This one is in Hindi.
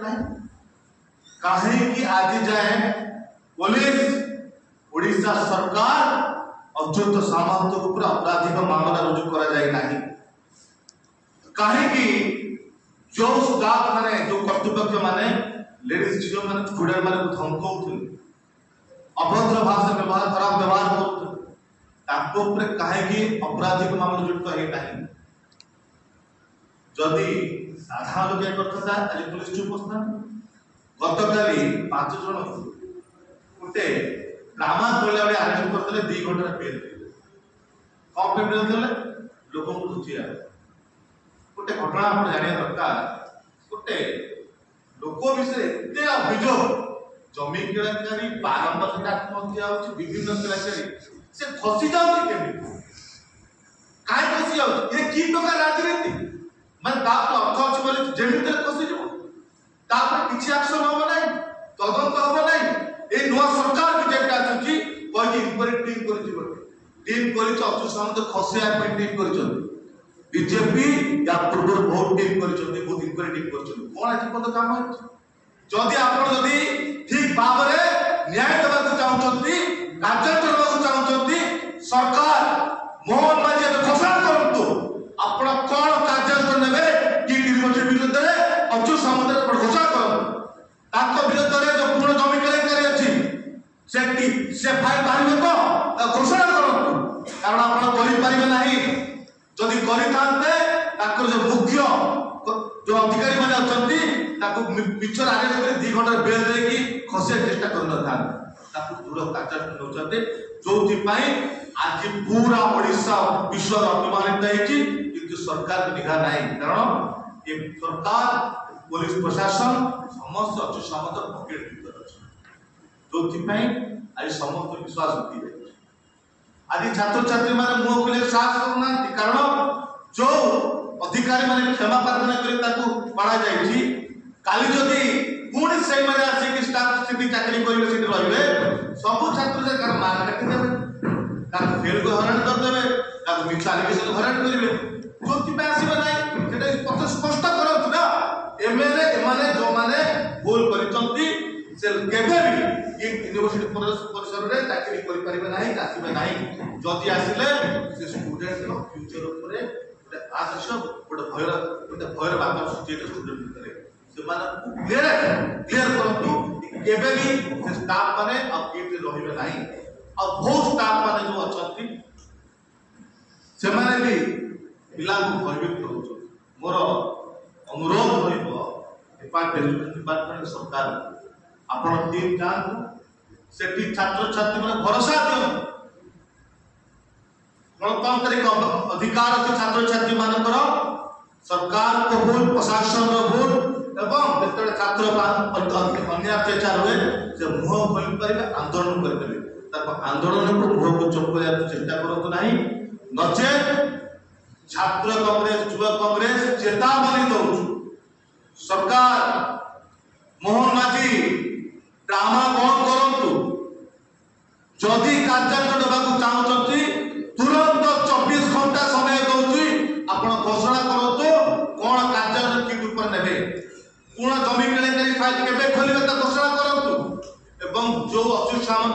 कहीं आज जाए पुलिस ओडिशा सरकार अच्युत सामंत ऊपर अपराधिक मामला रुजु करा जाए नहीं कहीं जो स्टाफ माने जो कर्तृपक्ष माने लेडीज झील माने स्टूडेंट माने को धमकाउथिले अभद्र भाषा व्यवहार खराब व्यवहार करथुले ताको ऊपर कहीं अपराधिक मामला रुजु हे नहीं जदि साधारण लोक करता आज पुलिस चुप बसता गतकाली 5 जन गोटे ड्रामा कला बेले आयोजन करते 2 घंटा पेल कौन पे पेल देले लोक को दुखिया गोटे घटना आप जानिया दरकार गोटे लोक विषय एते अभियोग जमी केलाकारी पारंपरिक आत्महत्या होची विभिन्न केलाकारी से खसी जाउची केमी काय खसी जाउची ये की प्रकार राजनीति मन बाप अर्थ अछि बोले जेमिते खसी जबो तापर किछि एक्शन होबो नै तदंत होबो नै ए नुवा सरकार भी जेटा अछि कहि इंक्वायरी टीम करि जिवो टीम करि अच्युत सामंत खसिया पे टीम करि छथि बीजेपी या पूर्व बहुत टीम करि छथि बहुत इंक्वायरी टीम करि छथि कोन अछि पद काम अछि जदि आपण जदि ठीक भाबरे न्याय देबा को चाहउछथि कार्य करबा को चाहउछथि सरकार मोहन माझी घोषणा करंतु आपण कोन कार्य नेबे कि यूनिवर्सिटी विरुद्ध रे अच्युत सामंत पर घोषणा करंतु ताको विरुद्ध रे जो पूर्ण जमी केलेकारी अछि से फाइल बाहरिबे तो घोषणा करंतु कारण आपण करि परिबे नाही जदि करि थांते ताको जो मुख्य जो अधिकारी माने अछंती ताको पिक्चर आगे कर 2 घंटा बेल देकी खसे चेष्टा करन था ताको दूर कार्य नउचते जोथि पई आज पूरा ओडिशा विश्व अपमानित है कि सरकार निगाह नहीं कारण ये सरकार पुलिस प्रशासन समस्त अच्युत सामंत पकेट भीतर अछि जोथि पई आज समस्त विश्वास उठी जाय आज छात्र छात्री माने मुह खोले साहस करना कारण जो अधिकारी माने क्षमा प्रार्थना करे ताको पड़ा जायछि काली जदी पुणी से माने आसी कि स्टाफ स्थिति चाकरी करिवे सिटी रहिबे सब छात्र जे कर मार काटी देबे ताको फेल को हरण कर देबे ताको मिछ एलिगेशन हरण करिवे जोति पे आसीबे नै सेटा पक्ष स्पष्ट करत ना एमएलए माने जो माने भूल करितंती से केबे भी ये यूनिवर्सिटी परिसर रे चाकरी करि परिबे नाही आसीबे नाही जदी आसीले से स्टूडेंट रो फ्यूचर ऊपर गोटे आदर्श गोटे भयर बात सृष्टि स्टूडेंट भितर से माने क्लियर करंतु केबे भी से स्टाफ माने अब कीट रहिबे नाही और बहुत स्टाफ माने जो अछंती से माने भी पिला को भयभीत करूछ मोर अनुरोध होइबो डिपार्टमेंट सरकार आपण टीम जान सेठी छात्र छात्री माने भरोसा दियो गणतांत्रिक अधिकार अछि छात्र छात्री मानकर सरकार को भूल प्रशासन रो भूल एवं जेतरे छात्र अन्य अत्याचार हुए से मुह खोली परिबे आंदोलन करबे तब आंदोलन को मुह को चुप करया चेष्टा करत नाही नचे छात्र कांग्रेस युवा कांग्रेस चेतावनी दउ सरकार मोहन माझी ड्रामा बंद करंतु जदि कार्यान्वयन देबाकू चाहउछथि तुरंत 24 घंटा समय दउछि आपण घोषणा करतो कोन कार्यान्वयन की ऊपर नेबे कोन जमी केलेकारी फाइल केबे खोलिबे त घोषणा करंतु एवं जो अच्युत सामंत